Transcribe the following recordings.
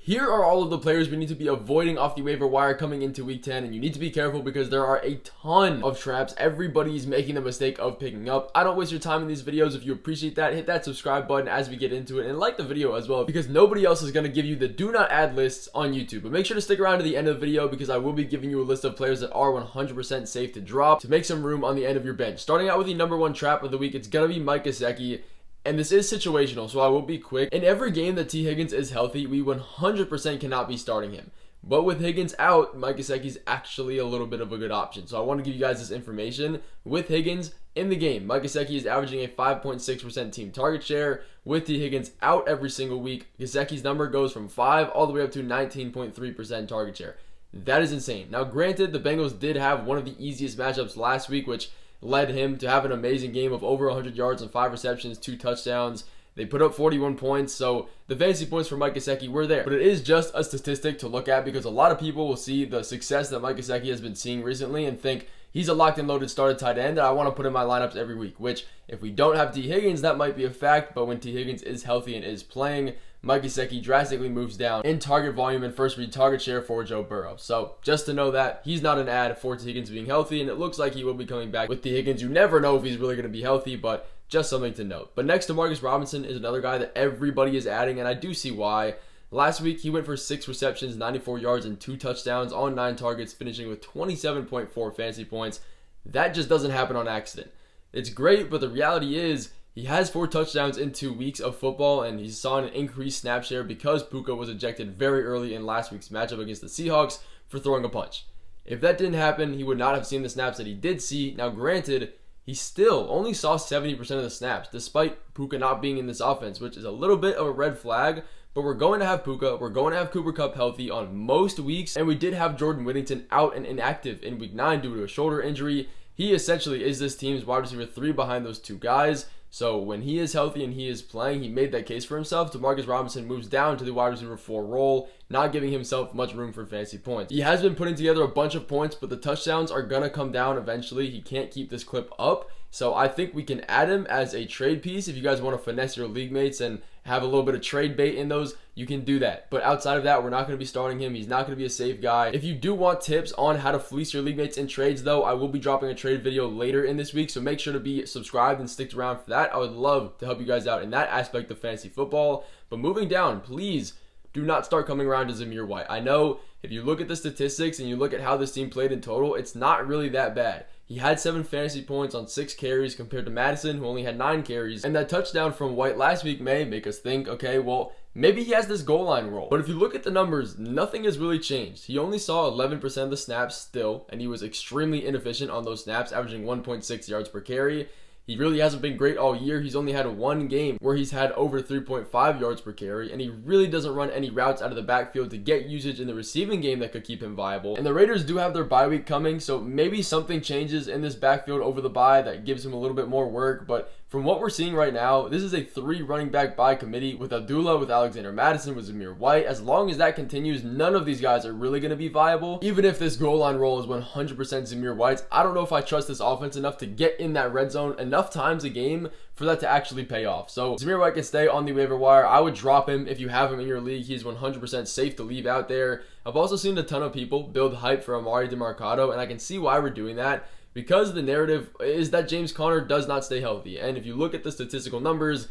Here are all of the players we need to be avoiding off the waiver wire coming into week 10, and you need to be careful because there are a ton of traps everybody's making the mistake of picking up. I don't waste your time in these videos. If you appreciate that, hit that subscribe button as we get into it, and like the video as well because nobody else is going to give you the do not add lists on YouTube. But make sure to stick around to the end of the video because I will be giving you a list of players that are 100% safe to drop to make some room on the end of your bench. Starting out with the number one trap of the week, it's going to be Mike Gesicki. And this is situational, so I will be quick. In every game that T. Higgins is healthy, we 100% cannot be starting him. But with Higgins out, Mike Gesicki is actually a little bit of a good option. So I want to give you guys this information. With Higgins in the game, Mike Gesicki is averaging a 5.6% team target share. With T. Higgins out every single week, Gesicki's number goes from 5 all the way up to 19.3% target share. That is insane. Now, granted, the Bengals did have one of the easiest matchups last week, which led him to have an amazing game of over 100 yards and 5 receptions, 2 touchdowns. They put up 41 points, so the fantasy points for Mike Gesicki were there. But it is just a statistic to look at because a lot of people will see the success that Mike Gesicki has been seeing recently and think he's a locked and loaded started tight end that I want to put in my lineups every week, which if we don't have T. Higgins, that might be a fact, but when T. Higgins is healthy and is playing, Mike Gesicki drastically moves down in target volume and first read target share for Joe Burrow. So just to know that he's not an ad for T. Higgins being healthy, and it looks like he will be coming back with T. Higgins. You never know if he's really going to be healthy, but just something to note. But next to Marcus Robinson is another guy that everybody is adding, and I do see why. Last week, he went for 6 receptions, 94 yards, and 2 touchdowns on 9 targets, finishing with 27.4 fantasy points. That just doesn't happen on accident. It's great, but the reality is he has 4 touchdowns in 2 weeks of football, and he saw an increased snap share because Puka was ejected very early in last week's matchup against the Seahawks for throwing a punch. If that didn't happen, he would not have seen the snaps that he did see. Now, granted, he still only saw 70% of the snaps, despite Puka not being in this offense, which is a little bit of a red flag. But we're going to have Puka, we're going to have Cooper Kupp healthy on most weeks, and we did have Jordan Whittington out and inactive in week 9 due to a shoulder injury. He essentially is this team's wide receiver 3 behind those 2 guys. So when he is healthy and he is playing, he made that case for himself. Demarcus Robinson moves down to the wide receiver 4 role, not giving himself much room for fantasy points. He has been putting together a bunch of points, but the touchdowns are going to come down eventually. He can't keep this clip up. So I think we can add him as a trade piece. If you guys want to finesse your league mates and have a little bit of trade bait in those, you can do that. But outside of that, we're not going to be starting him. He's not going to be a safe guy. If you do want tips on how to fleece your league mates in trades, though, I will be dropping a trade video later in this week. So make sure to be subscribed and stick around for that. I would love to help you guys out in that aspect of fantasy football. But moving down, please do not start coming around to Zamir White. I know if you look at the statistics and you look at how this team played in total, it's not really that bad. He had 7 fantasy points on 6 carries compared to Madison, who only had 9 carries. And that touchdown from White last week may make us think, okay, well, maybe he has this goal line role. But if you look at the numbers, nothing has really changed. He only saw 11% of the snaps still, and he was extremely inefficient on those snaps, averaging 1.6 yards per carry. He really hasn't been great all year. He's only had 1 game where he's had over 3.5 yards per carry, and he really doesn't run any routes out of the backfield to get usage in the receiving game that could keep him viable. And the Raiders do have their bye week coming, so maybe something changes in this backfield over the bye that gives him a little bit more work. But from what we're seeing right now, this is a 3 running back bye committee with Abdullah, with Alexander Madison, with Zamir White. As long as that continues, none of these guys are really going to be viable. Even if this goal line role is 100% Zamir White's, I don't know if I trust this offense enough to get in that red zone enough times a game for that to actually pay off. So Zamir White can stay on the waiver wire. I would drop him if you have him in your league. He's 100% safe to leave out there. I've also seen a ton of people build hype for Amari DeMarcado, and I can see why we're doing that. Because the narrative is that James Conner does not stay healthy. And if you look at the statistical numbers,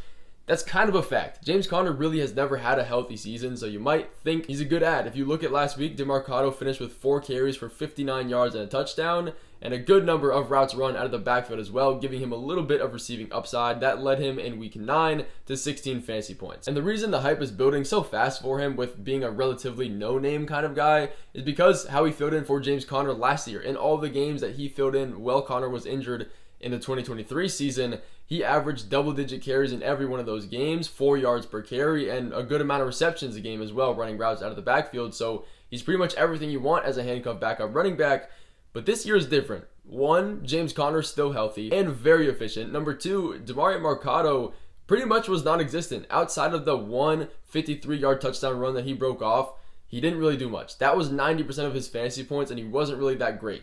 that's kind of a fact. James Conner really has never had a healthy season, so you might think he's a good ad. If you look at last week, DeMarcado finished with 4 carries for 59 yards and a touchdown, and a good number of routes run out of the backfield as well, giving him a little bit of receiving upside. That led him in week 9 to 16 fantasy points. And the reason the hype is building so fast for him with being a relatively no-name kind of guy is because how he filled in for James Conner last year. In all the games that he filled in while Conner was injured in the 2023 season, he averaged double-digit carries in every one of those games, 4 yards per carry, and a good amount of receptions a game as well, running routes out of the backfield. So he's pretty much everything you want as a handcuff backup running back. But this year is different. 1, James Conner's still healthy and very efficient. Number 2, Demario Mercado pretty much was non-existent. Outside of the 1 53-yard touchdown run that he broke off, he didn't really do much. That was 90% of his fantasy points, and he wasn't really that great.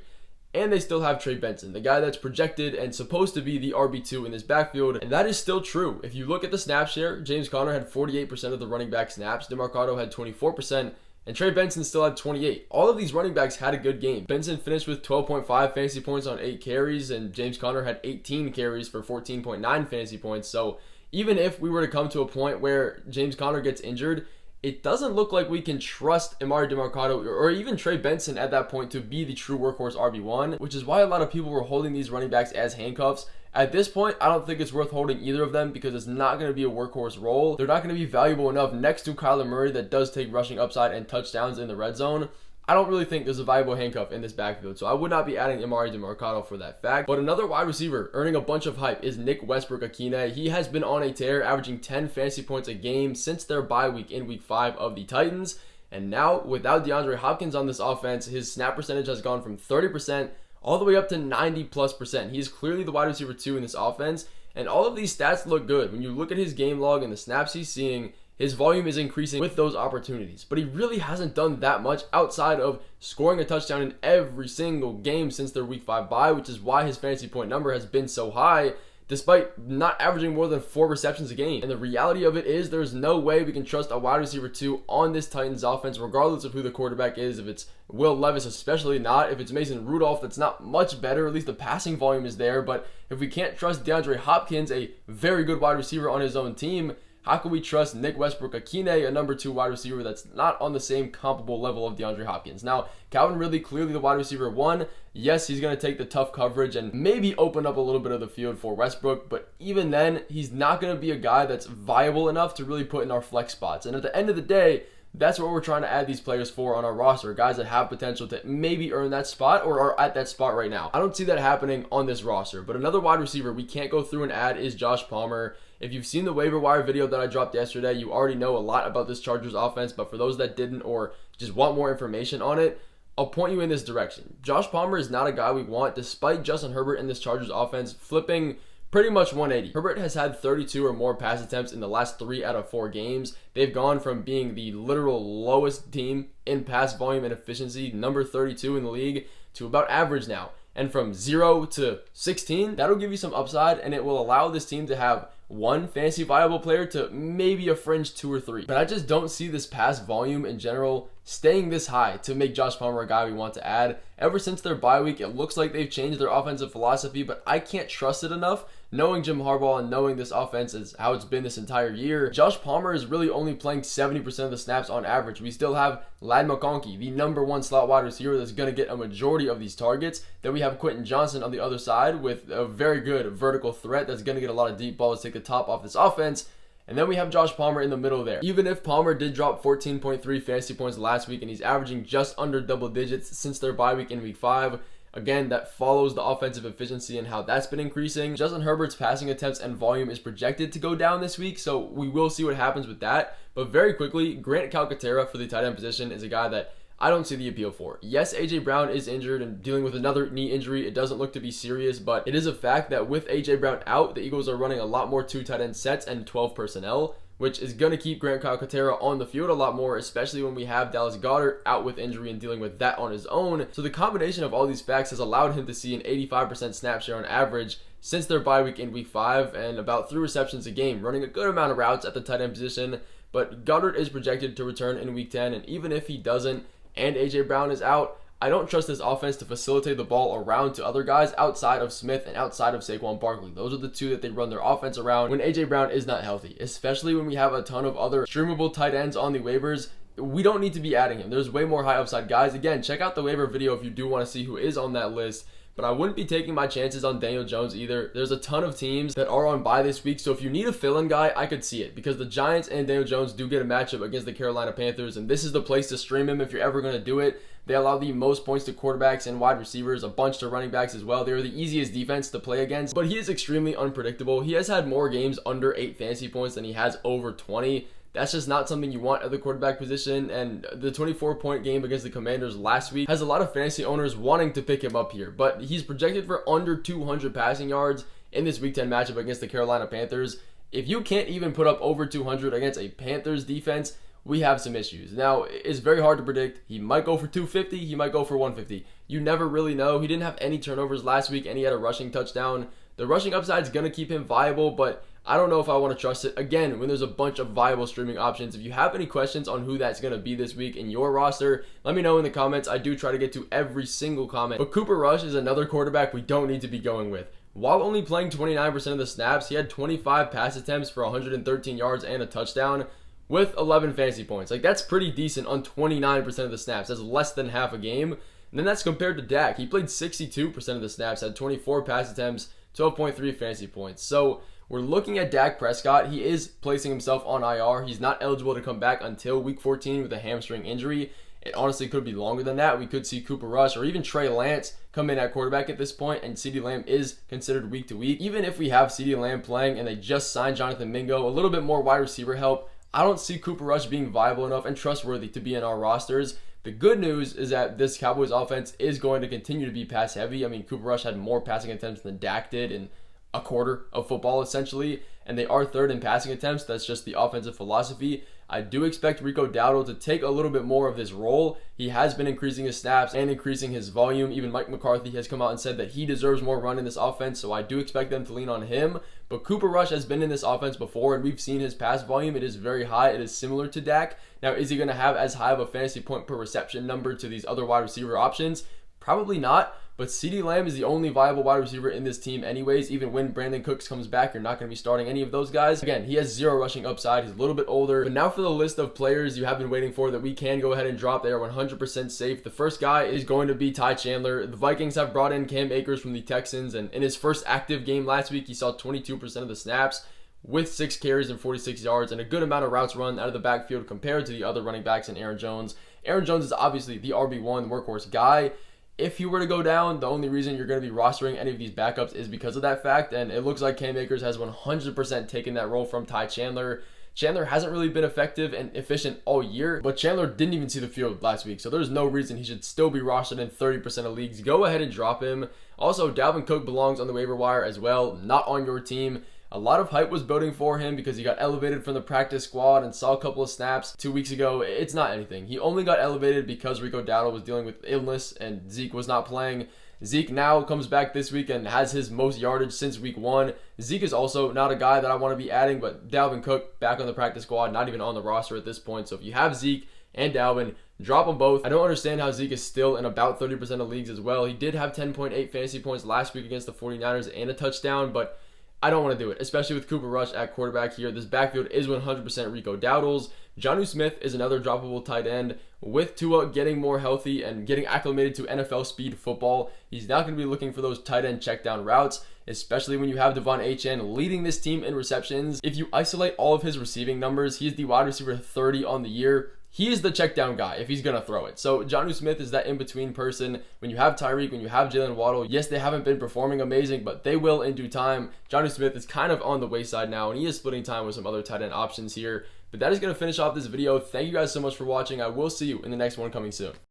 and they still have Trey Benson, the guy that's projected and supposed to be the RB2 in this backfield, and that is still true. If you look at the snap share, James Conner had 48% of the running back snaps, DeMarcado had 24%, and Trey Benson still had 28. All of these running backs had a good game. Benson finished with 12.5 fantasy points on 8 carries, and James Conner had 18 carries for 14.9 fantasy points. So even if we were to come to a point where James Conner gets injured, it doesn't look like we can trust Emari DeMarcado or even Trey Benson at that point to be the true workhorse RB1, which is why a lot of people were holding these running backs as handcuffs. At this point, I don't think it's worth holding either of them because it's not going to be a workhorse role. They're not going to be valuable enough next to Kyler Murray that does take rushing upside and touchdowns in the red zone. I don't really think there's a valuable handcuff in this backfield, so I would not be adding Emari DeMarcado for that fact. But another wide receiver earning a bunch of hype is Nick Westbrook-Ikhine. He has been on a tear, averaging 10 fantasy points a game since their bye week in week 5 of the Titans. And now, without DeAndre Hopkins on this offense, his snap percentage has gone from 30% all the way up to 90+%. He is clearly the wide receiver 2 in this offense, and all of these stats look good. When you look at his game log and the snaps he's seeing, his volume is increasing with those opportunities, but he really hasn't done that much outside of scoring a touchdown in every single game since their week 5 bye, which is why his fantasy point number has been so high, despite not averaging more than 4 receptions a game. And the reality of it is there's no way we can trust a wide receiver 2 on this Titans offense, regardless of who the quarterback is. If it's Will Levis, especially not. If it's Mason Rudolph, that's not much better. At least the passing volume is there. But if we can't trust DeAndre Hopkins, a very good wide receiver on his own team, how can we trust Nick Westbrook-Ikhine, a number 2 wide receiver that's not on the same comparable level of DeAndre Hopkins? Now, Calvin Ridley, clearly the wide receiver 1. Yes, he's going to take the tough coverage and maybe open up a little bit of the field for Westbrook, but even then, he's not going to be a guy that's viable enough to really put in our flex spots. And at the end of the day, that's what we're trying to add these players for on our roster, guys that have potential to maybe earn that spot or are at that spot right now. I don't see that happening on this roster, but another wide receiver we can't go through and add is Josh Palmer. If you've seen the waiver wire video that I dropped yesterday, you already know a lot about this Chargers offense, but for those that didn't or just want more information on it, I'll point you in this direction. Josh Palmer is not a guy we want, despite Justin Herbert in this Chargers offense flipping pretty much 180. Herbert has had 32 or more pass attempts in the last 3 out of 4 games. They've gone from being the literal lowest team in pass volume and efficiency, number 32 in the league, to about average now. And from 0 to 16, that'll give you some upside, and it will allow this team to have one fantasy viable player to maybe a fringe 2 or 3. But I just don't see this pass volume in general staying this high to make Josh Palmer a guy we want to add. Ever since their bye week, it looks like they've changed their offensive philosophy, but I can't trust it enough. Knowing Jim Harbaugh and knowing this offense is how it's been this entire year, Josh Palmer is really only playing 70% of the snaps on average. We still have Ladd McConkey, the number 1 slot wide receiver that's going to get a majority of these targets. Then we have Quentin Johnson on the other side with a very good vertical threat that's going to get a lot of deep balls, take the top off this offense. And then we have Josh Palmer in the middle there. Even if Palmer did drop 14.3 fantasy points last week and he's averaging just under double digits since their bye week in week 5, again, that follows the offensive efficiency and how that's been increasing. Justin Herbert's passing attempts and volume is projected to go down this week, so we will see what happens with that. But very quickly, Grant Calcaterra for the tight end position is a guy that I don't see the appeal for. Yes, A.J. Brown is injured and dealing with another knee injury. It doesn't look to be serious, but it is a fact that with A.J. Brown out, the Eagles are running a lot more 2 tight end sets and 12 personnel, which is going to keep Grant Calcaterra on the field a lot more, especially when we have Dallas Goedert out with injury and dealing with that on his own. So the combination of all these facts has allowed him to see an 85% snap share on average since their bye week in week 5 and about 3 receptions a game, running a good amount of routes at the tight end position. But Goedert is projected to return in week 10, and even if he doesn't and A.J. Brown is out, I don't trust this offense to facilitate the ball around to other guys outside of Smith and outside of Saquon Barkley. Those are the 2 that they run their offense around when A.J. Brown is not healthy, especially when we have a ton of other streamable tight ends on the waivers. We don't need to be adding him. There's way more high upside guys. Again, check out the waiver video if you do want to see who is on that list. But I wouldn't be taking my chances on Daniel Jones either. There's a ton of teams that are on bye this week, so if you need a fill-in guy, I could see it, because the Giants and Daniel Jones do get a matchup against the Carolina Panthers, and this is the place to stream him if you're ever going to do it. They allow the most points to quarterbacks and wide receivers, a bunch to running backs as well. They're the easiest defense to play against, but he is extremely unpredictable. He has had more games under 8 fantasy points than he has over 20. That's just not something you want at the quarterback position, and the 24-point game against the Commanders last week has a lot of fantasy owners wanting to pick him up here, but he's projected for under 200 passing yards in this Week 10 matchup against the Carolina Panthers. If you can't even put up over 200 against a Panthers defense, we have some issues. Now, it's very hard to predict. He might go for 250, he might go for 150. You never really know. He didn't have any turnovers last week, and he had a rushing touchdown. The rushing upside is going to keep him viable, but I don't know if I want to trust it. Again, when there's a bunch of viable streaming options, if you have any questions on who that's going to be this week in your roster, let me know in the comments. I do try to get to every single comment. But Cooper Rush is another quarterback we don't need to be going with. While only playing 29% of the snaps, he had 25 pass attempts for 113 yards and a touchdown with 11 fantasy points. Like, that's pretty decent on 29% of the snaps. That's less than half a game. And then that's compared to Dak. He played 62% of the snaps, had 24 pass attempts, 12.3 fantasy points. So we're looking at Dak Prescott. He is placing himself on IR. He's not eligible to come back until week 14 with a hamstring injury. It honestly could be longer than that. We could see Cooper Rush or even Trey Lance come in at quarterback at this point, and CeeDee Lamb is considered week to week. Even if we have CeeDee Lamb playing and they just signed Jonathan Mingo, a little bit more wide receiver help, I don't see Cooper Rush being viable enough and trustworthy to be in our rosters. The good news is that this Cowboys offense is going to continue to be pass heavy. I mean, Cooper Rush had more passing attempts than Dak did in a quarter of football essentially, and they are third in passing attempts. That's just the offensive philosophy. I do expect Rico Dowdle to take a little bit more of this role. He has been increasing his snaps and increasing his volume. Even Mike McCarthy has come out and said that he deserves more run in this offense, so I do expect them to lean on him. But Cooper Rush has been in this offense before, and we've seen his pass volume. It is very high. It is similar to Dak. Now, is he going to have as high of a fantasy point per reception number to these other wide receiver options? Probably not. But CeeDee Lamb is the only viable wide receiver in this team anyways. Even when Brandon Cooks comes back, you're not going to be starting any of those guys. Again, he has zero rushing upside. He's a little bit older. But now for the list of players you have been waiting for that we can go ahead and drop. They are 100% safe. The first guy is going to be Ty Chandler. The Vikings have brought in Cam Akers from the Texans, and in his first active game last week, he saw 22% of the snaps with 6 carries and 46 yards and a good amount of routes run out of the backfield compared to the other running backs and Aaron Jones. Aaron Jones is obviously the RB1 workhorse guy. If he were to go down, the only reason you're going to be rostering any of these backups is because of that fact, and it looks like Cam Akers has 100% taken that role from Ty Chandler. Chandler hasn't really been effective and efficient all year, but Chandler didn't even see the field last week, so there's no reason he should still be rostered in 30% of leagues. Go ahead and drop him. Also, Dalvin Cook belongs on the waiver wire as well, not on your team. A lot of hype was building for him because he got elevated from the practice squad and saw a couple of snaps 2 weeks ago. It's not anything. He only got elevated because Rico Dowdle was dealing with illness and Zeke was not playing. Zeke now comes back this week and has his most yardage since week 1. Zeke is also not a guy that I want to be adding, but Dalvin Cook back on the practice squad, not even on the roster at this point. So if you have Zeke and Dalvin, drop them both. I don't understand how Zeke is still in about 30% of leagues as well. He did have 10.8 fantasy points last week against the 49ers and a touchdown, but I don't want to do it, especially with Cooper Rush at quarterback here. This backfield is 100% Rico Dowdle's. Jonnu Smith is another droppable tight end. With Tua getting more healthy and getting acclimated to NFL speed football, he's not going to be looking for those tight end check down routes, especially when you have Devon Achane leading this team in receptions. If you isolate all of his receiving numbers, he's the wide receiver 30 on the year. He is the check down guy if he's going to throw it. So Jonnu Smith is that in-between person. When you have Tyreek, when you have Jalen Waddle, yes, they haven't been performing amazing, but they will in due time. Jonnu Smith is kind of on the wayside now, and he is splitting time with some other tight end options here. But that is going to finish off this video. Thank you guys so much for watching. I will see you in the next one coming soon.